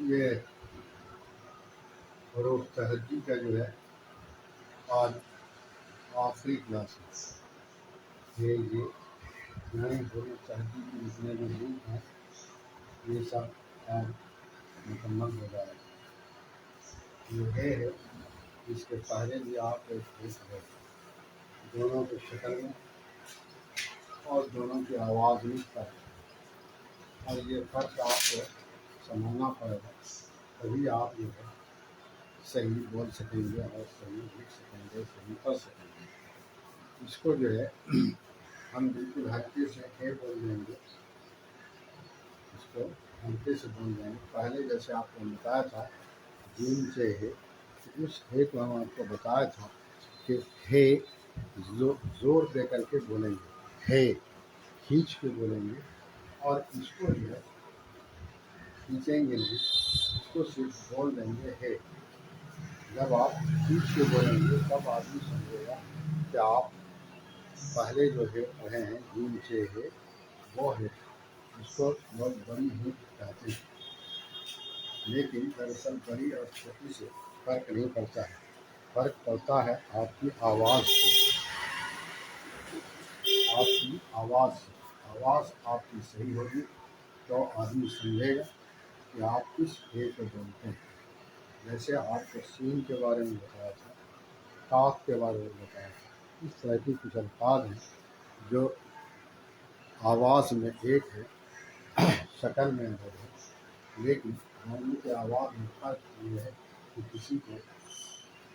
ये हरूफ तहज्जी का जो है आज आखिरी क्लास है। ये नए हरूफ तहज्जी के जितने भी रूप हैं ये सब आज मुकम्मल हो जाएगा। ये है इसके पहले भी आप एक देख रहे दोनों की शक्ल में और दोनों की आवाज़ में फर्क है, और ये फर्क आपको समझना पड़ेगा, तभी आप जो है सही बोल सकेंगे और सही लिख सकेंगे, सही पढ़ सकेंगे। इसको जो है हम बिल्कुल हल्के से है बोल देंगे, इसको हल्के से बोल देंगे। पहले जैसे आपको बताया था जीन से है, तो उस है को हम आपको बताया था कि है जोर दे करके बोलेंगे, है खींच के बोलेंगे, और इसको जो है खींचेंगे नहीं, इसको सिर्फ बोल देंगे है। जब आप खींच के बोलेंगे तब आदमी समझेगा कि आप पहले जो है पढ़े हैं जीन से है वो है, इसको बहुत बड़ी है कहते हैं, लेकिन दरअसल बड़ी और छोटी से फर्क नहीं पड़ता है। फर्क पड़ता है आपकी आवाज़ से, आपकी आवाज़ से। आवाज़ आपकी सही होगी तो आदमी समझेगा कि आप किस है को बोलते हैं। जैसे आपको सीन के बारे में बताया था, काफ के बारे में बताया था, इस तरह की कुछ अल्फाज हैं जो आवाज़ में एक है, शक्ल में अलग है, लेकिन दोनों की आवाज़ में फर्क ये है कि किसी को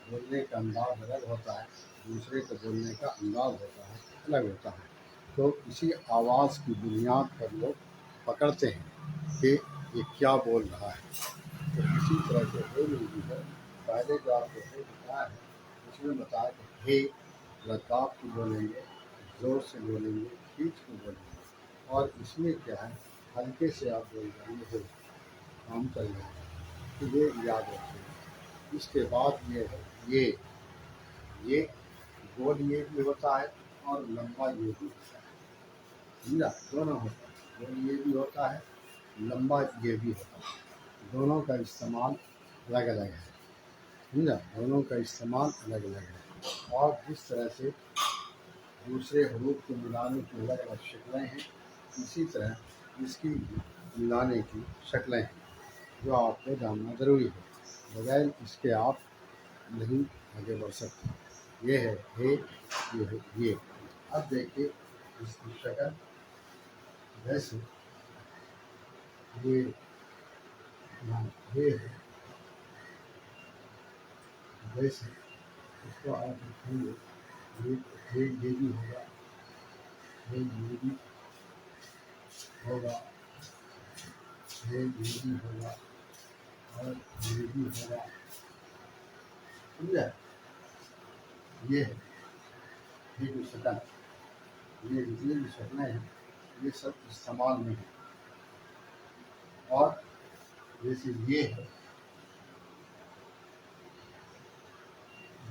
बोलने का अंदाज अलग होता है, दूसरे को बोलने का अंदाज होता है अलग होता है। तो इसी आवाज़ की बुनियाद पर लोग पकड़ते हैं कि ये क्या बोल रहा है। तो इसी तरह से हे में भी है, पहले जो आपको हे बताया है उसमें बताया कि हे लताफ़ की बोलेंगे, ज़ोर से बोलेंगे, खींच के बोलेंगे, और इसमें क्या है हल्के से आप बोल जाएंगे हे, काम चल जाएगा। तो ये याद रखिए। इसके बाद ये है ये गोल ये भी होता है और लंबा ये भी होता है, समझा, दोनों होता है। गोल ये भी होता है, लंबा ये भी होता है, दोनों का इस्तेमाल अलग अलग है, समझा, दोनों का इस्तेमाल अलग अलग है। और जिस तरह से दूसरे हरूफ को मिलाने की अलग अलग शक्लें हैं, इसी तरह इसकी मिलाने की शक्लें हैं जो आपको जानना ज़रूरी है। बगैर इसके आप नहीं आगे बढ़ सकते। ये है हे, ये है ये। अब देखिए इसकी शक्ल, जैसे ये यहाँ हे है, जैसे इसको आप लिखेंगे ये भी होगा, ये भी होगा, ये भी होगा, और ये भी होगा, समझा। ये है ये जो शक्ल, ये जितनी भी शक्लें हैं ये सब इस्तेमाल में है। और जैसे ये है,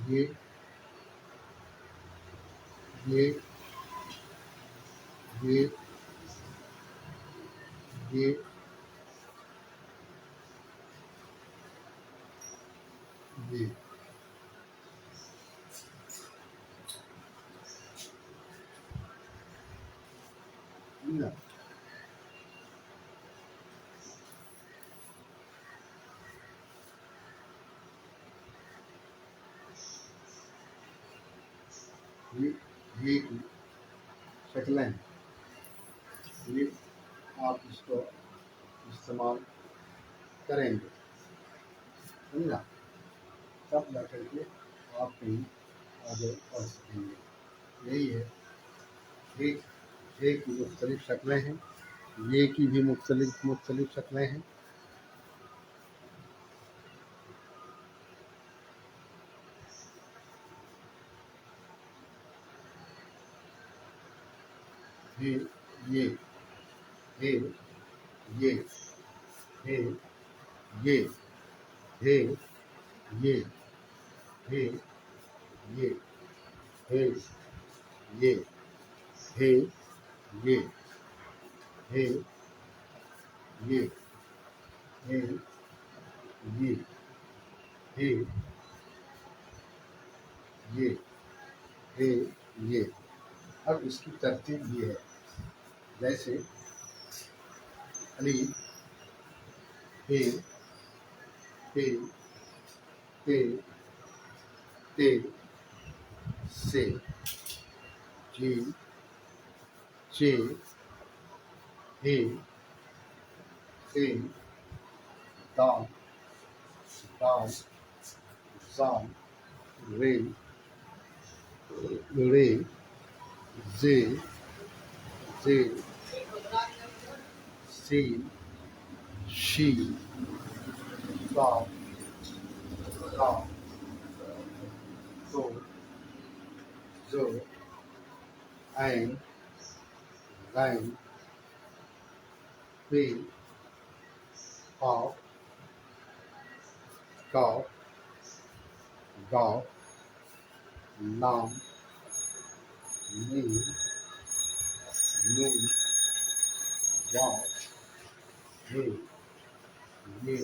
ये ये ये ये ये समझा। ये की शक्लें हैं, ये आप इसको इस्तेमाल करेंगे, समझा, तब जा करके आप कहीं आगे बढ़ सकेंगे। यही है एक की मुख्तलिफ शक्लें हैं, ये की भी मुख्तलिफ शक्लें हैं। हे ये हे ये हे ये हे ये हे ये हे ये हे ये हे ये हे ये, हे, ये, हे, ये। अब इसकी तरतीब ये है, जैसे अली, हे, पे, पे, ते, से, जी, चे, हे, हे, दाल, दाल, जाल, रे, रे, जे, जे, सी, शी, सा, सा, so, zo, ein, rein, pe, auf, kauf, gauf, lam, nim, nun, जाओ, ये ये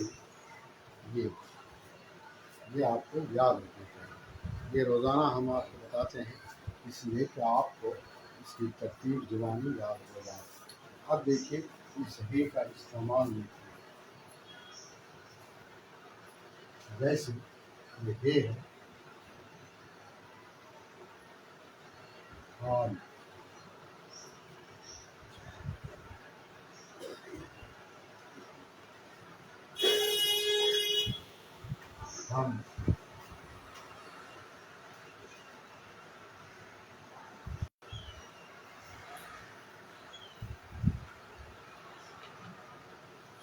ये आपको याद रखना चाहिए। ये रोज़ाना हम आपको बताते हैं इसलिए कि आपको इसकी तरतीब ज़ुबानी याद हो जाए। अब देखिए इस हे का इस्तेमाल देखिए, जैसे ये हे है, और हम,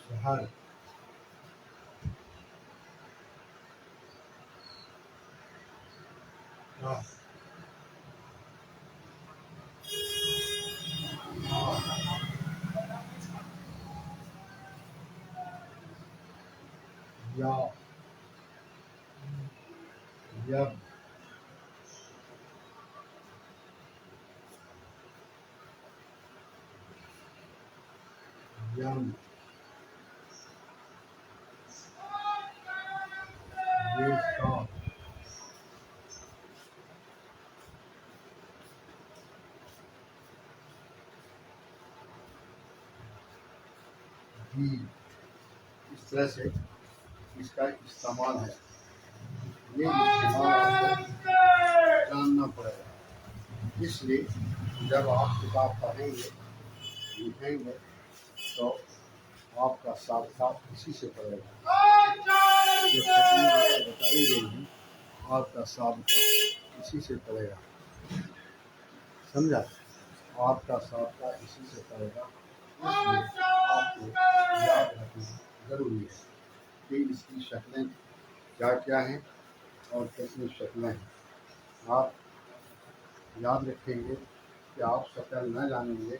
शहर, हाँ, या, यब, यम, ये सा, जी। इस तरह से इसका इस्तेमाल है, ये इस्तेमाल आपको जानना पड़ेगा। इसलिए जब आप किताब पढ़ेंगे लिखेंगे तो आपका साथ इसी से पड़ेगा। जो शक्लें आपको बताई गई हैं आपका साथ इसी से पड़ेगा, समझा? आपका साथ इसी से पड़ेगा। इसलिए आपको याद रखना ज़रूरी है कि इसकी शक्लें क्या क्या हैं और कितनी शक्लें हैं। आप याद रखेंगे कि आप शक्ल न जानेंगे,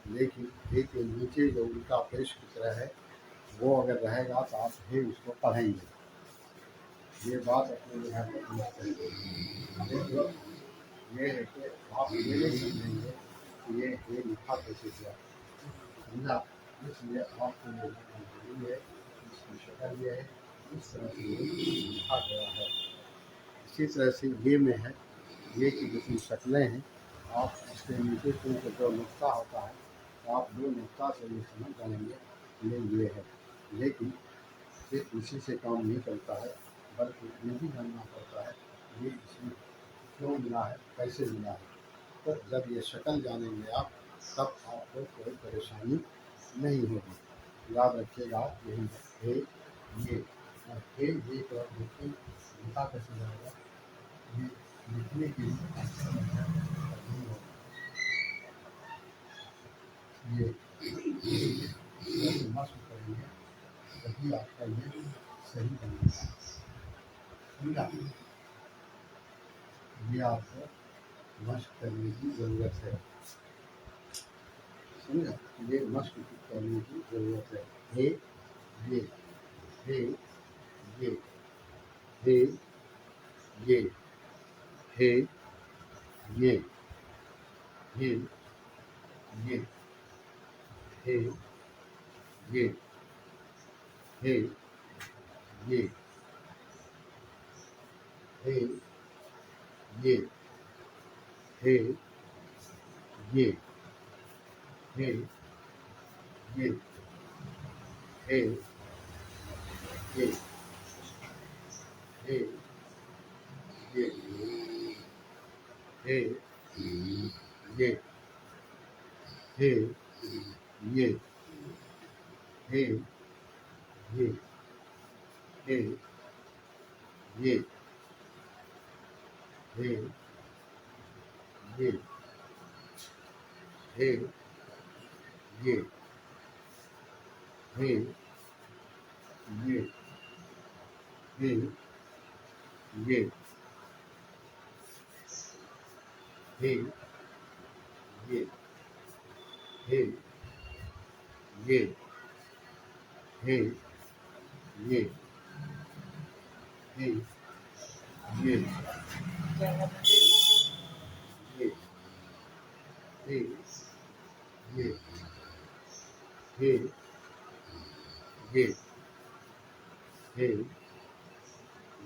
लेकिन हे के नीचे जो उल्टा पेश की तरह है वो अगर रहेगा तो आप हे उसको पढ़ेंगे। ये बात अपने यहाँ पर देखिए, ये है कि आप ये नहीं समझेंगे कि ये हे लिखा कैसे गया, समझा? इसलिए आपको ये जानना जरूरी है इसकी शक्ल ये है, इस तरह से ये लिखा गया है। इसी तरह से ये में है, ये की जितनी शक्लें हैं आप इसके नीचे क्योंकि जो नुक्ता होता है तो आप दो नुक्ता से ये समझ जाएंगे ये है। लेकिन सिर्फ इसी से काम नहीं चलता है, बल्कि ये भी जानना पड़ता है ये इसमें क्यों मिला है, कैसे मिला है। तो जब ये शक्ल जानेंगे आप तब आपको कोई परेशानी नहीं होगी। याद रखिएगा यही है ये, और हे को देखिए लिखा कैसे जाएगा, ये लिखने के लिए ये मशक करेंगे तभी आपका ये सही बनेगा, समझा? ये आपको मशक करने की ज़रूरत है, समझा? ये मशक करने की ज़रूरत है। हे ये, हे ये, हे ये, हे ये, हे ये, हे ये, हे ये हे ये हे ये हे ये हे ये हे ये हे ये हे ये हे ये हे ये हे ये हे ये हे ये हे ये हे ये हे ये हे ये हे ये ये हे ये हे ये हे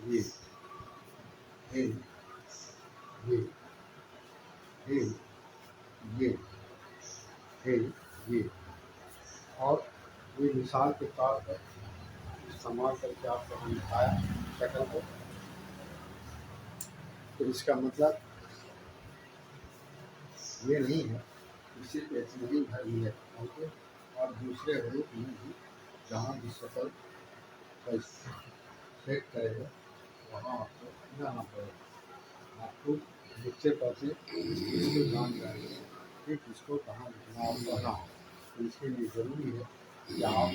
ये हे ये हे ये हे ये और ये मिसाल के तौर पर इस्तेमाल करके आपको हम दिखाया शक्ल को। तो इसका मतलब ये नहीं है कि सिर्फ इतनी ही भरनी है ओके। और दूसरे हरूफ में भी जहाँ भी शक्ल का सेट करेगा वहाँ आपको जाना पड़ेगा। आपको लिखते पढ़ते इसको जान जाएंगे कि किसको कहाँ लिखना और कहना है। तो इसके लिए ज़रूरी है कि आप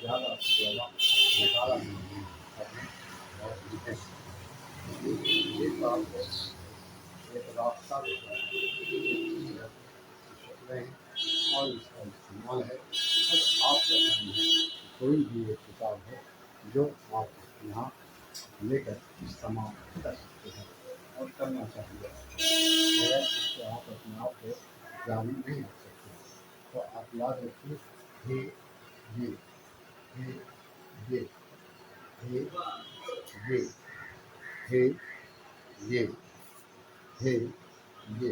ज़्यादा से ज़्यादा निकाला अपने और लिखें। एक आपको एक रास्ता देता है और इसका इस्तेमाल है। अब आप बताएंगे कि कोई भी एक किताब है जो आप यहाँ लेकर इस्तेमाल कर सकते हैं और करना चाहिए। अगर इससे आप अपने आप को जारी नहीं रख सकते तो आप याद रखिए हे ये हे ये हे ये हे ये हे ये हे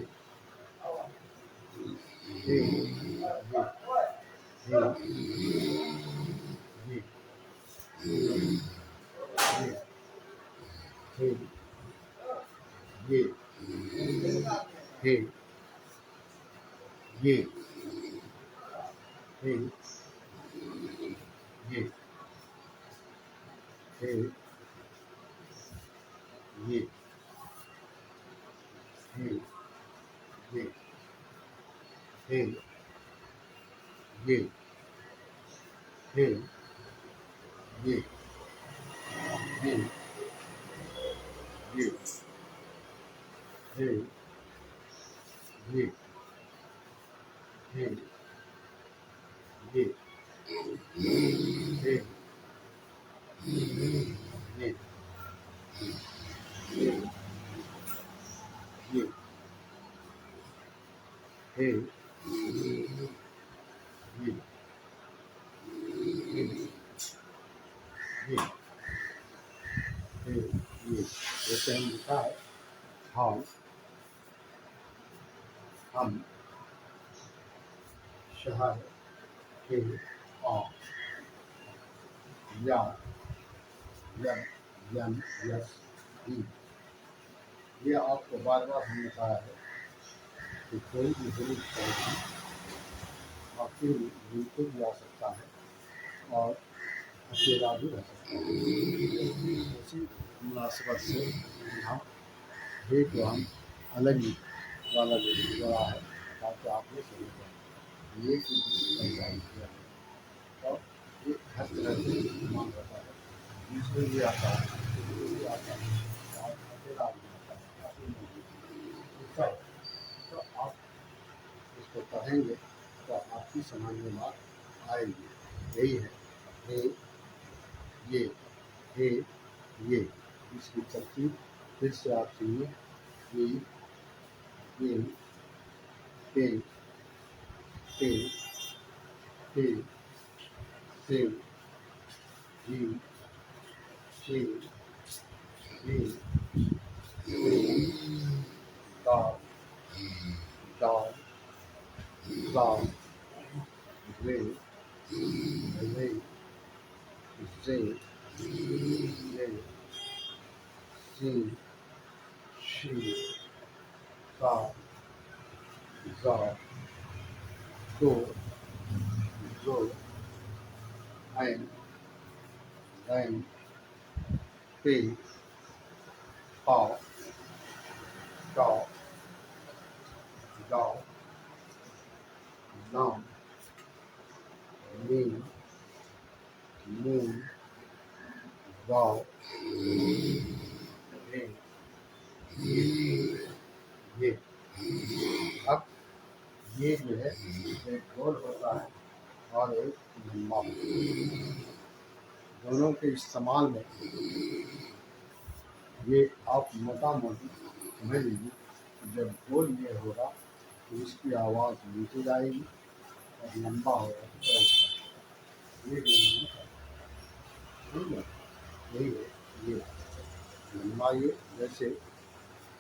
जैसे हम लिखा है हम शहर के या यम यस ये आपको बार बार हमने कहा है कि कोई भी दुरुस्त और फिर बिल्कुल भी आ सकता है और अकेला भी रह सकता है। उसी मुनासिबत से हम हे को हम अलग ही वाला जो जोड़ा है ताकि आप ये समझ पाएँ ये कि पहचान किया है। और ये हर तरह से इस्तेमाल रहता है, दूसरे भी आता है, भी आता है और अकेला भी आता है, काफ़ी नहीं। तो आप इसको पढ़ेंगे तो आपकी समझ में बात आएगी। यही है हे ये हे ये। इसकी तरकीब फिर से आप सुनिए ये पे पे पे पे से जी शीन शीन दाल दाल दाल रे रे रे रे शीन शी सा za do zo ein ein pe pa da da nam min moon wow re ये अब ये जो है एक गोल होता है और एक लंबा होता है। दोनों के इस्तेमाल में ये आप मोटा मोटी समझ लीजिए। जब गोल ये होगा तो इसकी आवाज़ नीचे जाएगी और लंबा होगा तो ये दोनों ठीक है। यही है ये लंबा। ये जैसे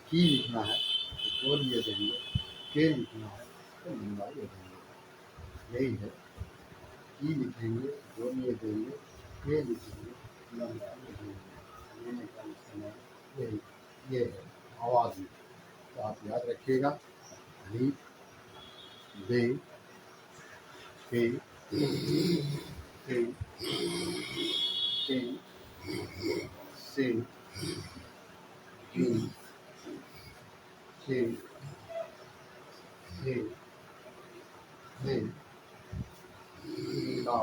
की लिखना है तो गोल ये देंगे, के लिखना है तो लंबा ये देंगे। यही है, की लिखेंगे गोल ये देंगे, के लिखेंगे लंबा ये देंगे। लेने का इस्तेमाल यही ये है आवाज़ में। तो आप याद रखिएगा ली दे के से की से से da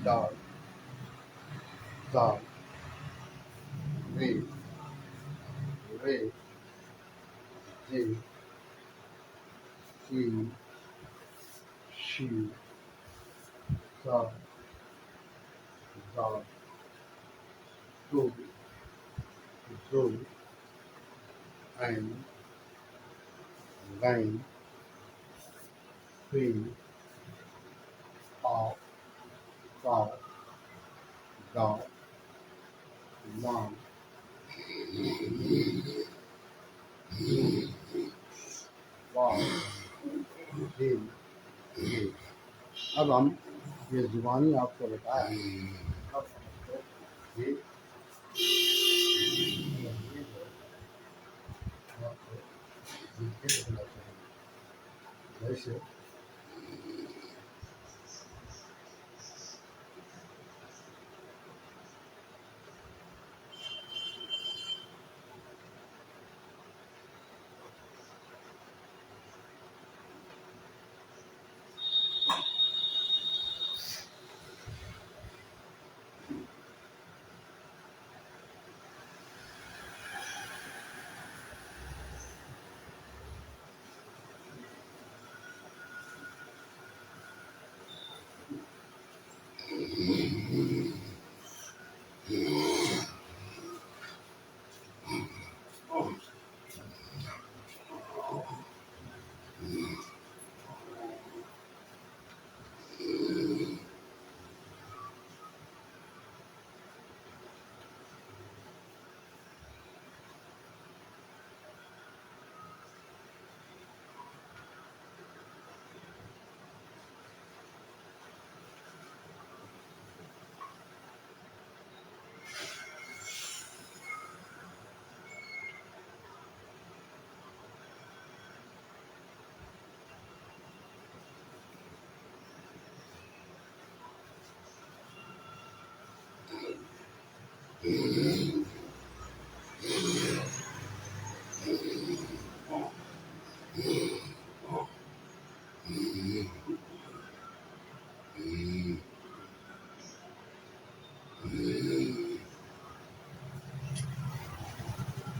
da da re re re she da da do do and rain free off da da long wow दिन ये। अब हम ये जुबानी आपको बताया। अब ये जैसे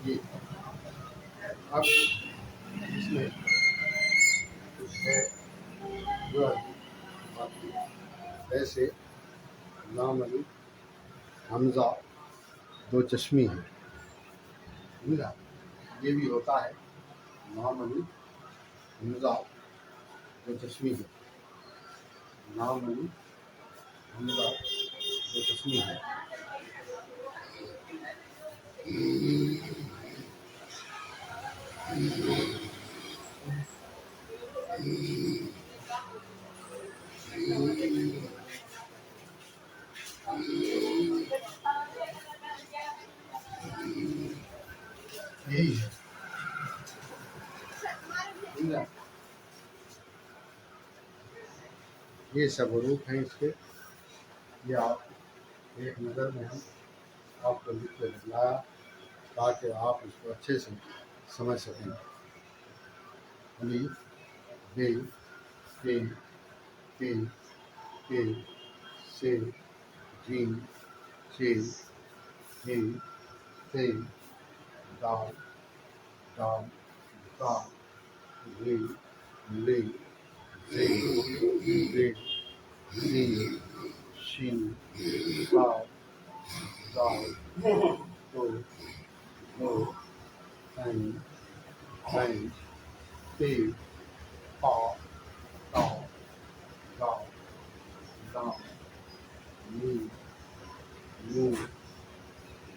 ये अब इसमें कुछ है जो बाकी ऐसे नाम अली हमजा दो चश्मी है समझा। ये भी होता है नाम अली हमजा दो चश्मी है। नाम अली हमजा दो चश्मी है। यही है। ये सब रूप हैं इसके। ये आप एक नज़र में हम आपको लिख के दिलाया ताकि आप इसको अच्छे से समझ सकें। अली बे पे पे पे से जीन से हे से दाल दाल दा रे ले से रे सी शी सा दाल दो दो and big, tall, tall, tall, down, move, move,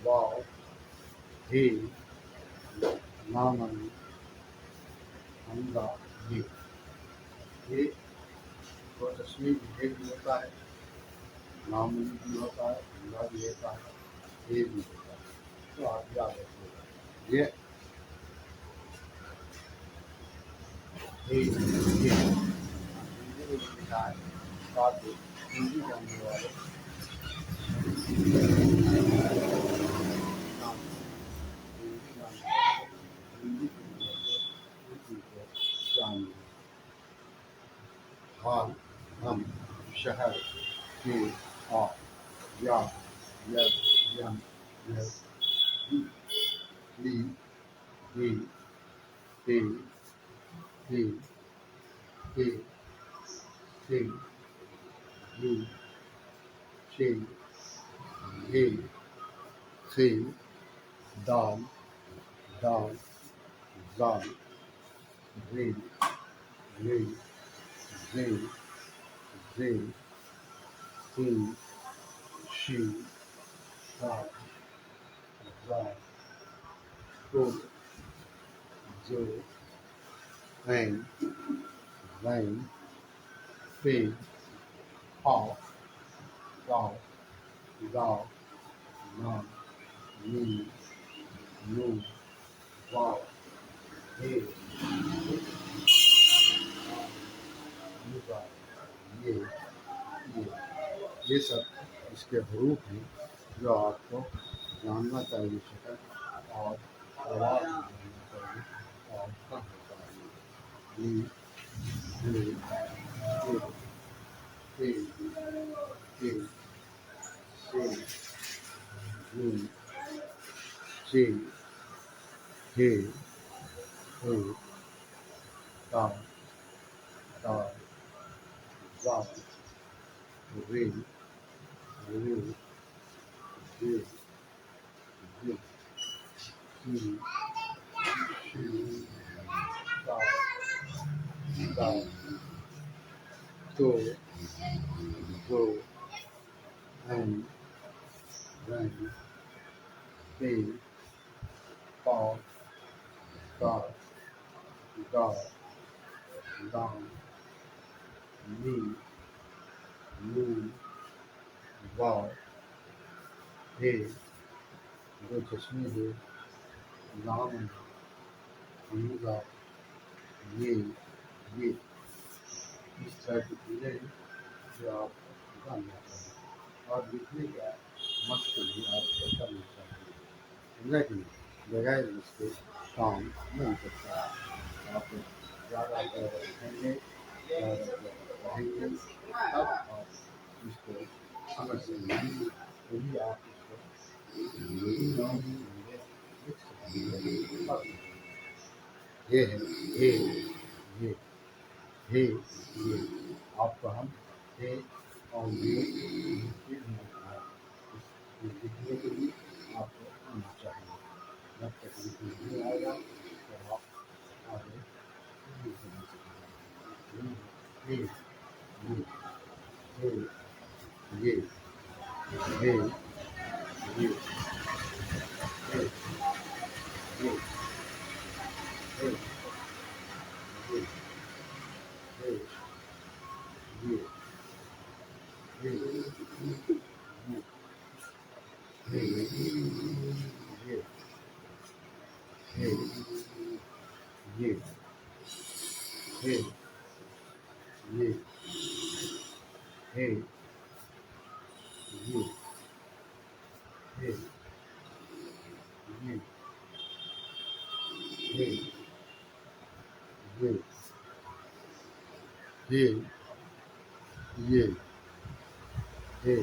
wall, he, naman, अंधा, ये तो तस्वीर विधेय भी होता है, नामन भी होता है, अंधा भी होता है, ये भी होता है। तो आप याद रखिएगा ये हिंदी में लिखा है ताकि हिंदी जानने वाले हिंदी की मदद से जानिए। हाल हम शहर के आ या यद यम यद ली ही he he he she you she he she dal dal zal re re ze ze he she da za go zo rain rain fig hawk dog dog mom me you wow hey ये सब इसके हरूफ हैं जो आपको जानना चाहिए शक्ल और आवाज़ जानना चाहिए और कहना चाहिए। So, go and run, pay, fall, God, God, down, knee, move, wow, hey, जो चश्मे है, नाम हमगा ये इस तरह की चीज़ें हैं जो आप जानना चाहिए और लिखने का मस्त भी आप करना चाहिए। समझा कि बगैर इसके काम नहीं करता है। आप ज़्यादा लिखेंगे रहेंगे तब आप इसको समझ लेंगे यदि आप इसको लिख सकेंगे। ये है ये हे ये आपको हम हे और ये लिखने के लिए आपको आना चाहिए। जब तक लिखने नहीं आएगा तो आप आगे नहीं समझ सकेंगे। हे ये हे ये ये hey, you, hey, you, hey, you, hey, you, hey,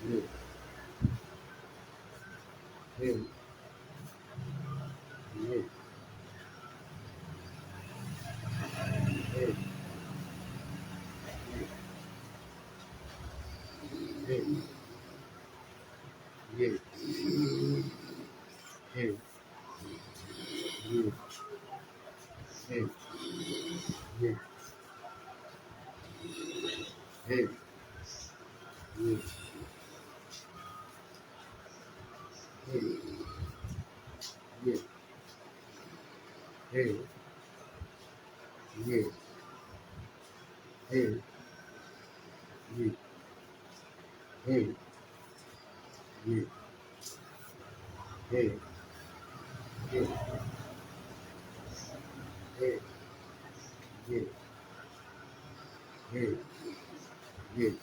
you, hey, you, hey, hey, you, hey, you, hey, you, hey, you, hey, you, hey, you, hey, you, hey, you, hey, you, hey, you, hey, you, hey, hey, hey, you, hey, you,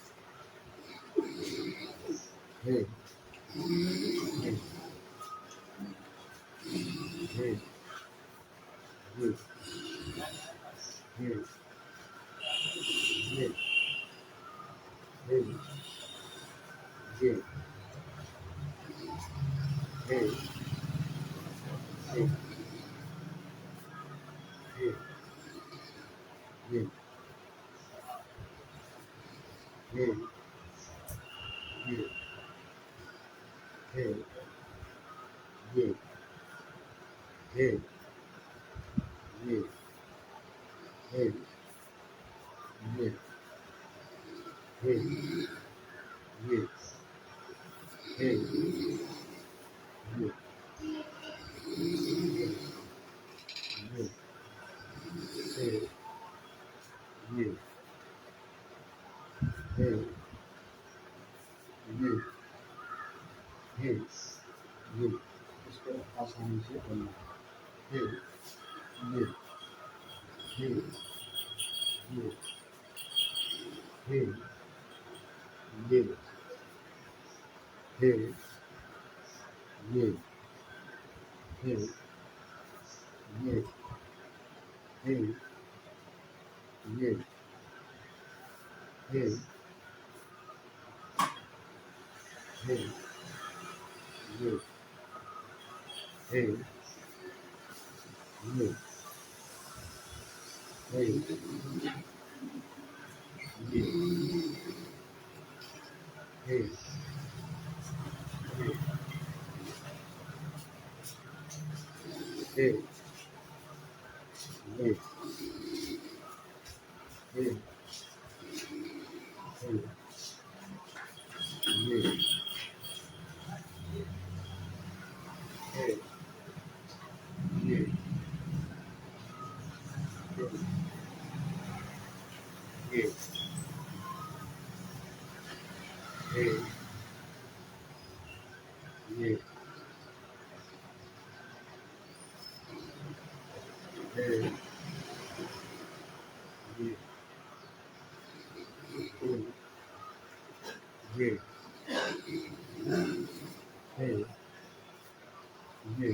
hey, you, hey, hey, hey, you, hey, you, hey, you, hey, you, hey, you, hey, you, hey, you, you, hey, you, hey, you, hey, you, इसको आसानी से बोलना हे ये हे ये हे ये हे ये हे ये हे ये हे हे ये हे ये हे ये हे ये हे ये हे हे ये हे ये ये हे ये हे ये ये हे ये हे ये हे ये हे ये हे ये हे हे ये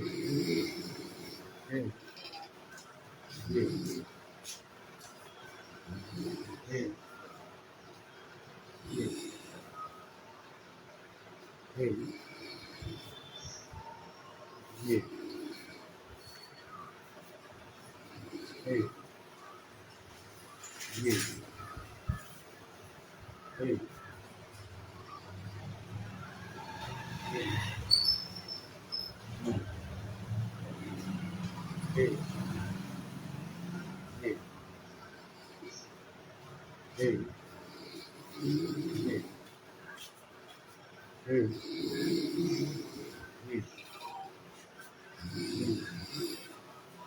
हे ये हे ये ये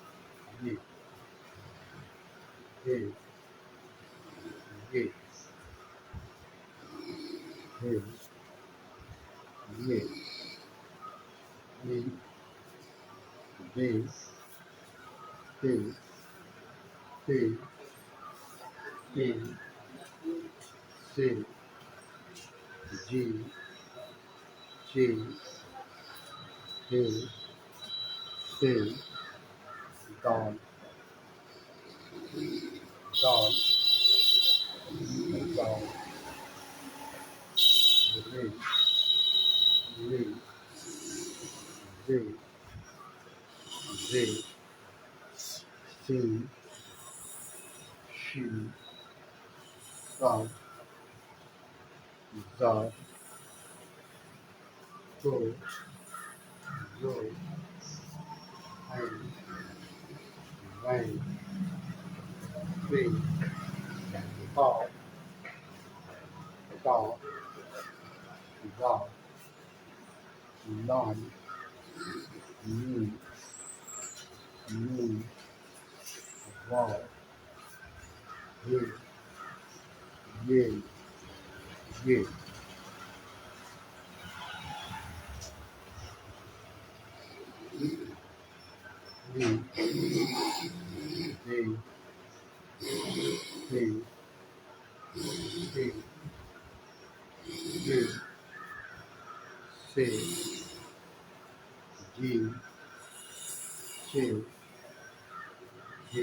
हे ये हे ये ये हे हे हे हे Z, G, J, K, K, dog, dog, dog, rig, rig, Z, Z, C, she, dog, dog, go, go, hang, rain, big, dog, dog, dog, none, moon, moon, wall, ye, ye, ye, ye, ye, ye, ye, ye, say, G, say, G,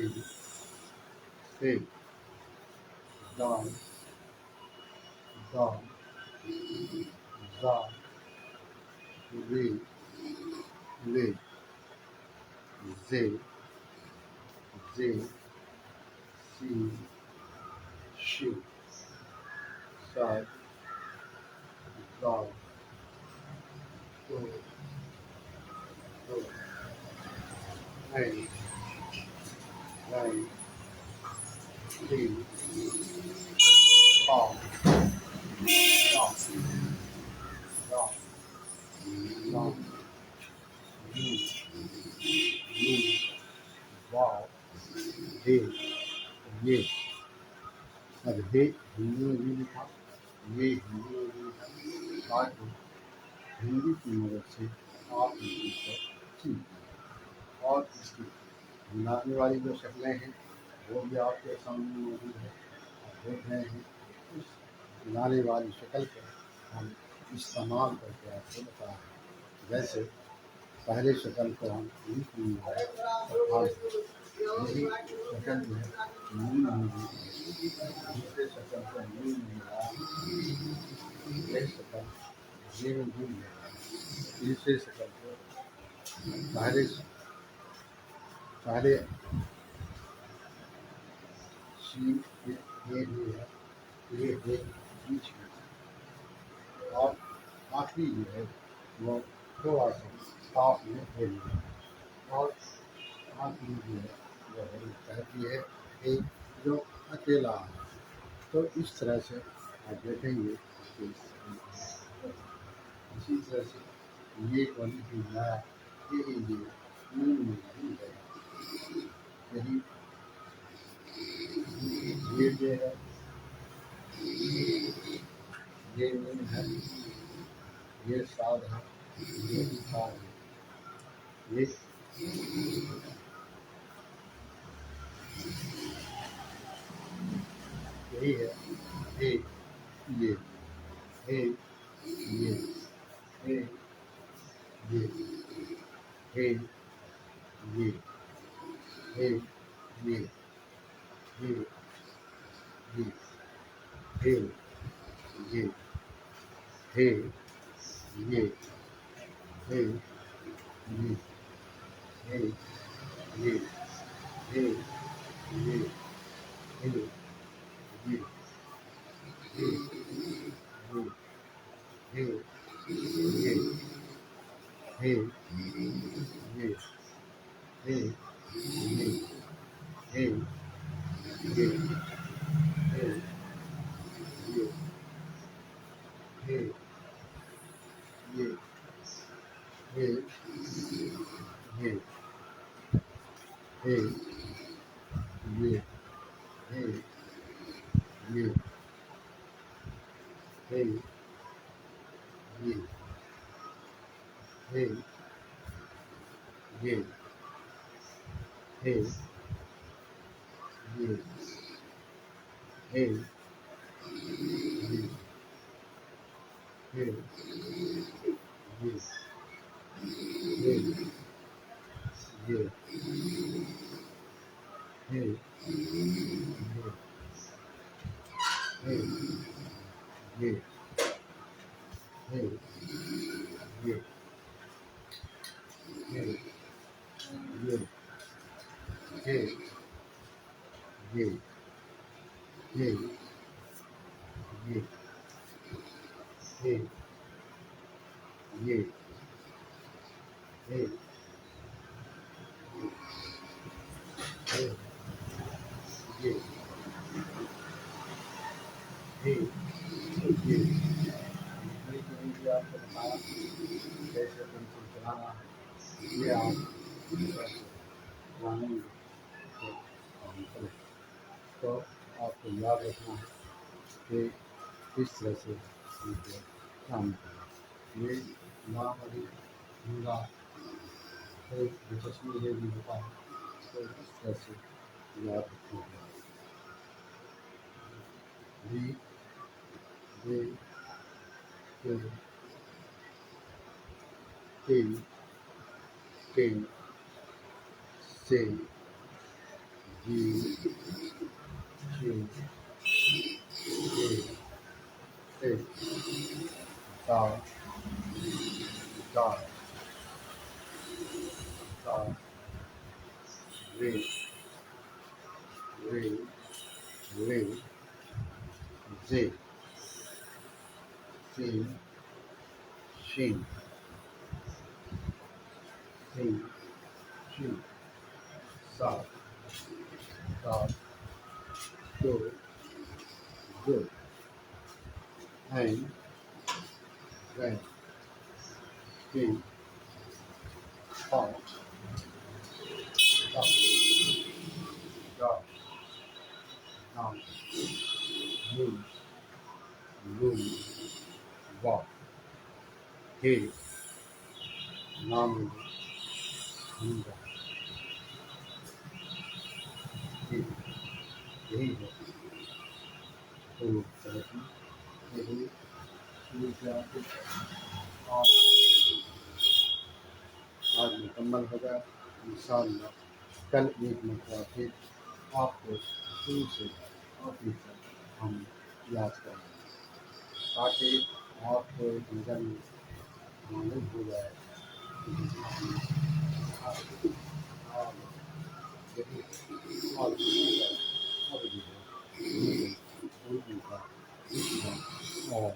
say, dog, dog, dog, rig, rig, Z, Z, C, shoot, side, dog, go, go, hang, line, T, call, dog, dog, dog, move, move, wall, dig, ये अब हे हिंदी में भी लिखा ये हिंदी में भी लिखा आज हिंदी की मदद से आप इसी को सीख और इसकी मिलाने वाली जो शक्लें हैं वो भी आपके सामने मौजूद है आप देख रहे हैं उस मिलाने वाली शक्ल को हम इस्तेमाल करके आपको बता रहे हैं जैसे पहले शक्ल को हम लिख लिया है और यही शक्ल जो है नील होगी दूसरे शक्ल को नील नहीं रहा यह शक्ल ये नहीं है तीसरे शक्ल को पहले पहले सी ये भी है ये बीच में और आखिरी जो है वो थोड़ा सा साफ में है और आखिरी जो है वो कहती है एक जो अकेला है तो इस तरह से आप देखेंगे कि इसी तरह से ये वाली भी नया ये नहीं है यही ये जो है ये नींद है ये साध है ये विकार है ये यही है हे ये हे ये हे ये हे ये हे ये हे ये हे ये हे ये हे ये हे ये हे ये हे ये हे हे ये हे ये हे ये हे ये हे ये हे ये हे ये हे ये हे ये हे ये हे ये हे ये हे हे ये ये ये हे ये ये हे ये हे ये हे ये ये ये हे ये हे हे ये हे ये आपको बताया कैसे पेंसिल चलाना है, ये आप चलाने तो काम करें। तो आपको याद रखना है कि किस तरह से इनको काम करें। ये नाम अभी हिंगा एक दिलचस्पी ये भी होता है, तो इस तरह से याद रखना है। री रे के के से जी के के दा दा दा रे रे रे जे सी शी सी शी सा सा do do and when we out up down down move room walk hey नाम हिंगा यही है तो तरक्की यही शुरू से आपको आज आज मुकम्मल होगा इंशाअल्लाह। कल एक मरतबा फिर आपको शुरू से आखिर तक हम याद करेंगे ताकि आपको एक नज़र में मालूम हो जाए यही अब जो है उर्दू का सीखना और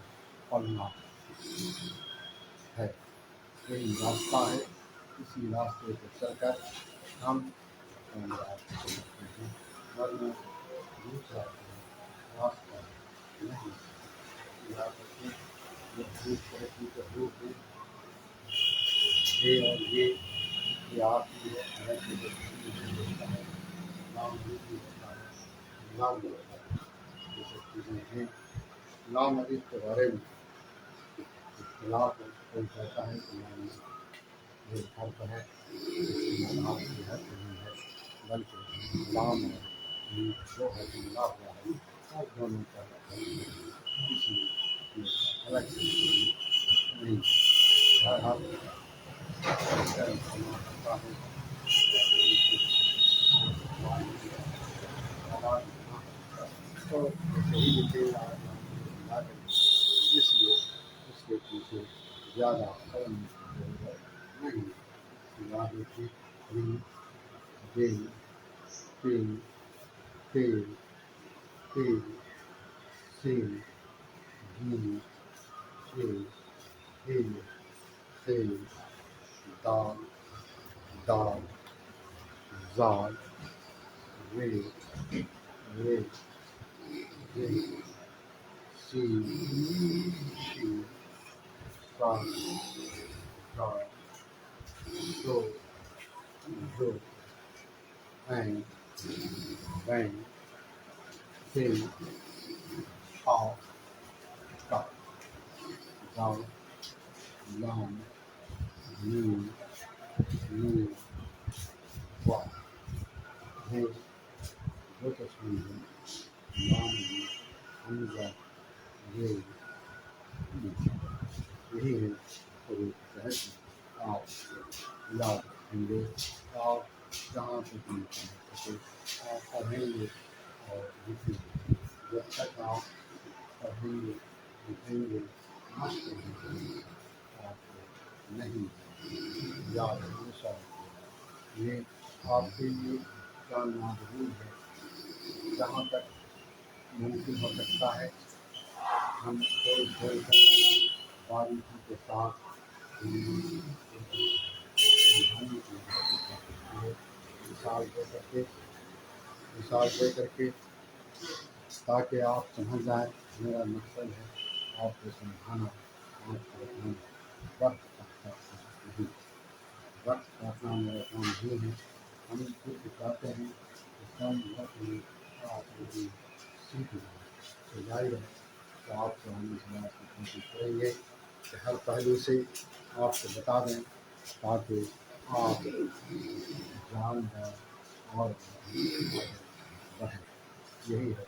पढ़ना है, यही रास्ता है। इसी रास्ते पर चलकर हम कामयाब हो सकते हैं, वरना दूसरा रास्ता नहीं। याद रखें ये भूख तरक्की का रूप है, ये और ये आपकी अलग से होता है, नाम भी होता है, नाम भी होता है, ये सब चीज़ें हैं। नाम हदीस के बारे में इख्तिलाफ कोई कहता है कि नाम ये फर्क है, इसकी नाम की हद नहीं है, बल्कि नाम और जो है मिला हुआ है और दोनों का किसी अलग से नहीं। बहरहाल तो सही लिखे इसलिए उसके पीछे ज़्यादा कदम नहीं। याद रखिए री जे के के के से जी के से दाल दाल जाल रे रे रे सी शी सा सा do do and when they are got down long new new what his British reason long Hamza Ray यही है पूरी तरह से आप याद रखेंगे। आप जहाँ पे भी पहुँच सके आप पढ़ेंगे और लिखेंगे। जब तक आप पढ़ेंगे लिखेंगे मस्त लिखेंगे आपको नहीं याद हमेशा रखिएगा। ये आपके लिए जानना जरूर है। जहाँ तक मुमकिन हो सकता है हम थोड़ी थोड़ी बारीकी के साथ समझाने की कोशिश करते हैं। मिसाल दे करके ताकि आप समझ जाएं। मेरा मकसद है आपको समझाना, आपको बताना। वक्त का नहीं, वक्त काटना मेरा काम नहीं है। हम कुछ चाहते हैं कि कम वक्त में आप यदि सीख लें तो जाहिर है तो आपको हम इस बात की कोशिश करेंगे कि हर पहलू से आपको बता दें ताकि आप जान जाए और आगे बढ़ें। यही है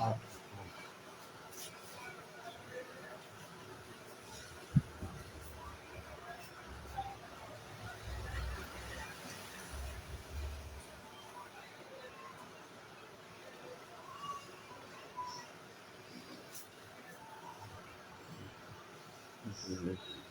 आपका Mhm.